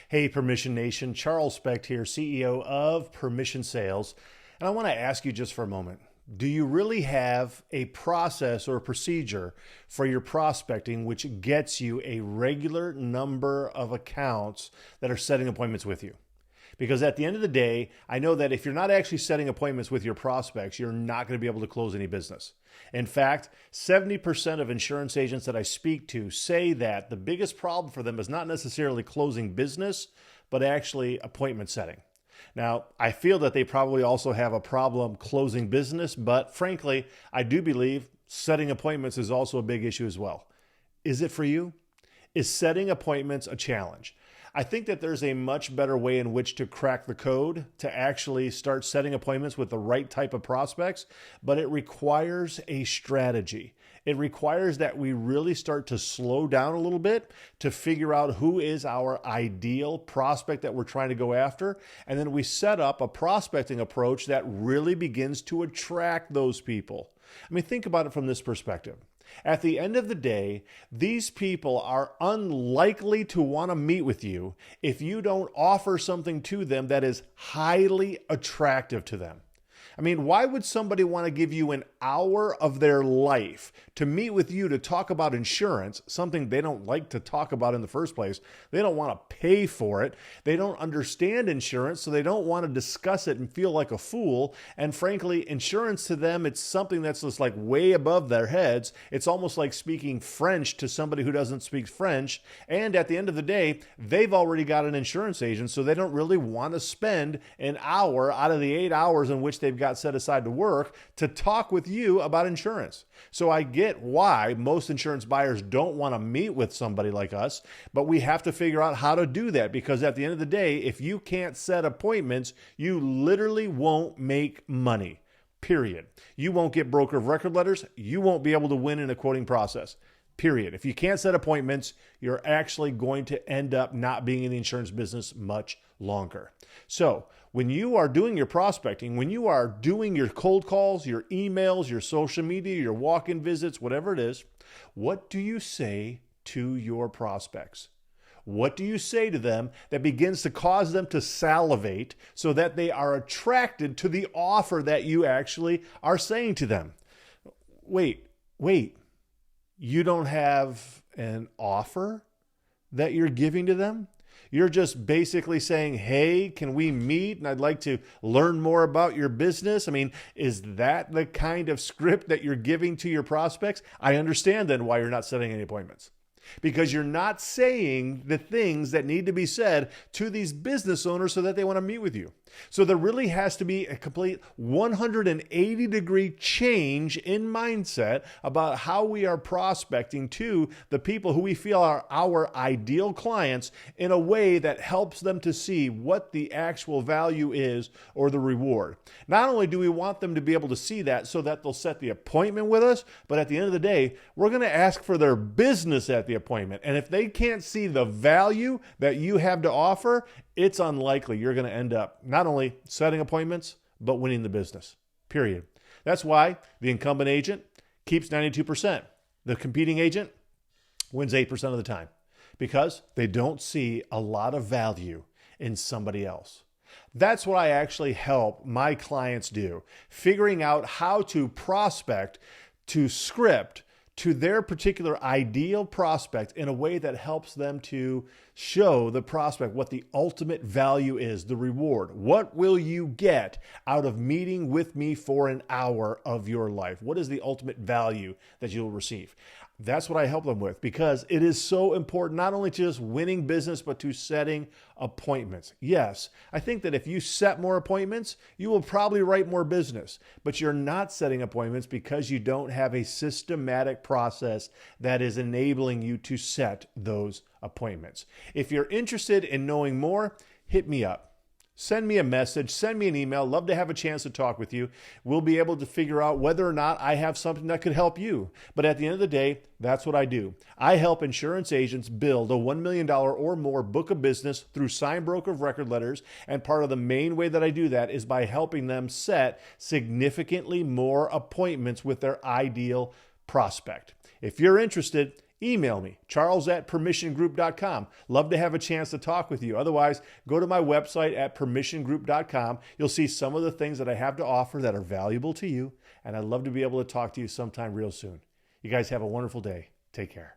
Hey, Permission Nation, Charles Specht here, CEO of Permission Sales. And I want to ask you just for a moment, do you really have a process or a procedure for your prospecting which gets you a regular number of accounts that are setting appointments with you? Because at the end of the day, I know that if you're not actually setting appointments with your prospects, you're not going to be able to close any business. In fact, 70% of insurance agents that I speak to say that the biggest problem for them is not necessarily closing business, but actually appointment setting. Now, I feel that they probably also have a problem closing business, but frankly, I do believe setting appointments is also a big issue as well. Is it for you? Is setting appointments a challenge? I think that there's a much better way in which to crack the code to actually start setting appointments with the right type of prospects, but it requires a strategy. It requires that we really start to slow down a little bit to figure out who is our ideal prospect that we're trying to go after. And then we set up a prospecting approach that really begins to attract those people. I mean, think about it from this perspective. At the end of the day, these people are unlikely to want to meet with you if you don't offer something to them that is highly attractive to them. I mean, why would somebody want to give you an hour of their life to meet with you to talk about insurance, something they don't like to talk about in the first place? They don't want to pay for it. They don't understand insurance, so they don't want to discuss it and feel like a fool. And frankly, insurance to them, it's something that's just like way above their heads. It's almost like speaking French to somebody who doesn't speak French. And at the end of the day, they've already got an insurance agent, so they don't really want to spend an hour out of the 8 hours in which they've got set aside to work to talk with you about insurance. So I get why most insurance buyers don't want to meet with somebody like us, but we have to figure out how to do that, because at the end of the day, if you can't set appointments, you literally won't make money, period. You won't get broker of record letters. You won't be able to win in a quoting process. Period. If you can't set appointments, you're actually going to end up not being in the insurance business much longer. So when you are doing your prospecting, when you are doing your cold calls, your emails, your social media, your walk-in visits, whatever it is, what do you say to your prospects? What do you say to them that begins to cause them to salivate so that they are attracted to the offer that you actually are saying to them? Wait. You don't have an offer that you're giving to them? You're just basically saying, hey, can we meet? And I'd like to learn more about your business. I mean, is that the kind of script that you're giving to your prospects? I understand then why you're not setting any appointments. Because you're not saying the things that need to be said to these business owners so that they want to meet with you. So there really has to be a complete 180-degree change in mindset about how we are prospecting to the people who we feel are our ideal clients in a way that helps them to see what the actual value is or the reward. Not only do we want them to be able to see that so that they'll set the appointment with us, but at the end of the day, we're going to ask for their business at the appointment. And if they can't see the value that you have to offer, it's unlikely you're going to end up not only setting appointments, but winning the business, period. That's why the incumbent agent keeps 92%. The competing agent wins 8% of the time because they don't see a lot of value in somebody else. That's what I actually help my clients do, figuring out how to prospect, to script, to their particular ideal prospect in a way that helps them to show the prospect what the ultimate value is, the reward. What will you get out of meeting with me for an hour of your life? What is the ultimate value that you'll receive? That's what I help them with, because it is so important, not only to just winning business, but to setting appointments. Yes, I think that if you set more appointments, you will probably write more business, but you're not setting appointments because you don't have a systematic process that is enabling you to set those appointments. If you're interested in knowing more, hit me up. Send me a message, send me an email. Love to have a chance to talk with you. We'll be able to figure out whether or not I have something that could help you. But at the end of the day, that's what I do. I help insurance agents build a $1 million or more book of business through signed broker of record letters. And part of the main way that I do that is by helping them set significantly more appointments with their ideal prospect. If you're interested, email me, charles@permissiongroup.com. Love to have a chance to talk with you. Otherwise, go to my website at permissiongroup.com. You'll see some of the things that I have to offer that are valuable to you, and I'd love to be able to talk to you sometime real soon. You guys have a wonderful day. Take care.